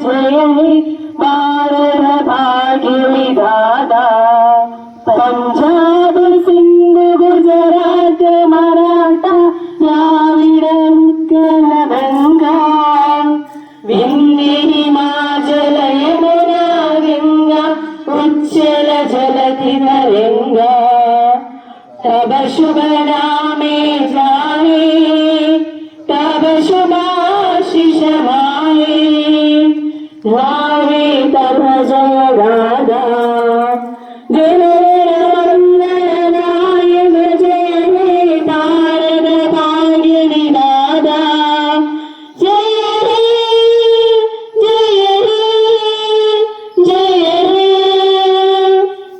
जय हे भारत भाग्य विधाता पंजाब सिंध गुजरात मराठा द्राविड उत्कल गंगा विंध्य हिमाचल यमुना गंगा उच्चल जलधि तरंगा तब शुभ नामे जाए तब शुभाशिष माए गावे तब जय राधा जनगणमंगलनायक जय हे भारत भाग्य विधाता जय हे जय हे जय हे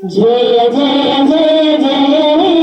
जय जय जय जय हे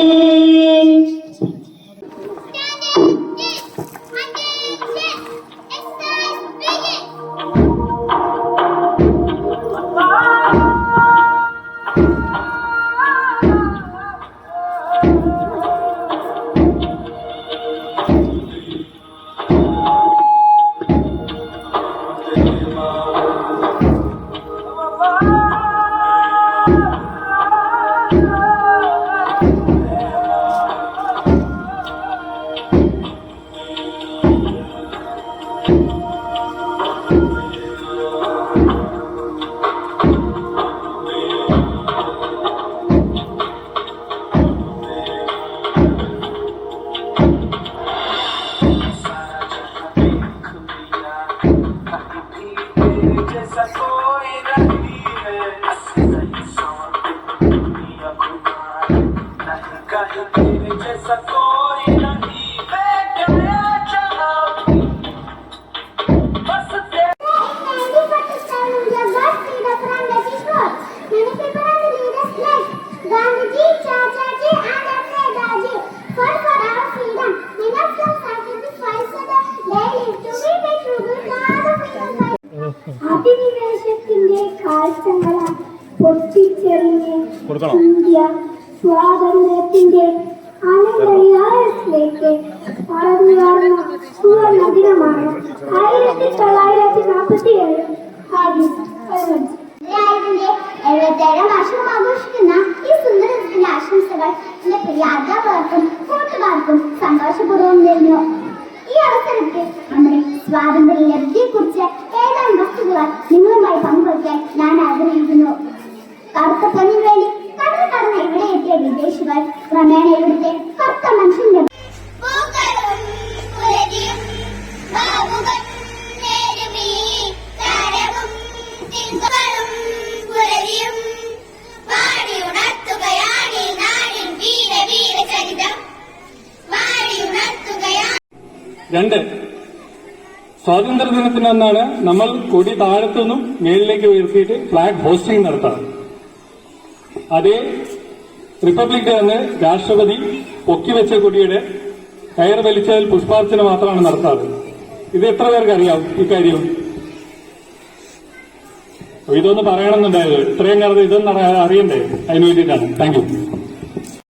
അധിനിവേശത്തിന്റെ കാഴ്ചകളാൽ പൊട്ടിച്ചെറിഞ്ഞ് ഇന്ത്യ സ്വാതന്ത്ര്യത്തിന്റെ അനന്തയായത്തിലേക്ക് പറന്നുയർന്ന സുവർണ്ണ ദിനമാണ് 1947 ആഗസ്റ്റ് 11. 77 വർഷം ആഘോഷിക്കുന്ന ഈ സുന്ദര ദിനത്തിന്റെ ആശംസകൾ എന്റെ പ്രിയ അധ്യാപകർക്കും കൂട്ടുകാർക്കും സന്തോഷപൂർവ്വം നേരുന്നു. ഈ അവസരത്തിൽ നമ്മുടെ സ്വാതന്ത്ര്യ ലബ്ധിയെക്കുറിച്ച് ഏതാനും വസ്തുതകൾ നിങ്ങളുമായി പങ്കുവയ്ക്കാൻ ഞാൻ ആഗ്രഹിക്കുന്നു. കറുത്ത പൊന്നിനു വേണ്ടി കടന്നു കടന്ന് ഇവിടെ എത്തിയ വിദേശികൾ ക്രമേണ ഇവിടുത്തെ കറുത്ത മനുഷ്യന്റെ രണ്ട്, സ്വാതന്ത്ര്യ ദിനത്തിനന്നാണ് നമ്മൾ കൊടി താഴത്തുനിന്നും മേളിലേക്ക് ഉയർത്തിയിട്ട് ഫ്ലാഗ് ഹോസ്റ്റിംഗ് നടത്താറ്. അതേ റിപ്പബ്ലിക് ഡേ അന്ന് രാഷ്ട്രപതി പൊക്കിവെച്ച കൊടിയുടെ കയർ വലിച്ചതിൽ പുഷ്പാർച്ചന മാത്രമാണ് നടത്താറ്. ഇത് എത്ര പേർക്ക് അറിയാം ഇക്കാര്യം? ഇതൊന്ന് പറയണമെന്നുണ്ടായത് ഇത്രയും കാലത്ത് ഇതൊന്നും അറിയണ്ടേ? അതിന് വേണ്ടിയിട്ടാണ്. Thank you.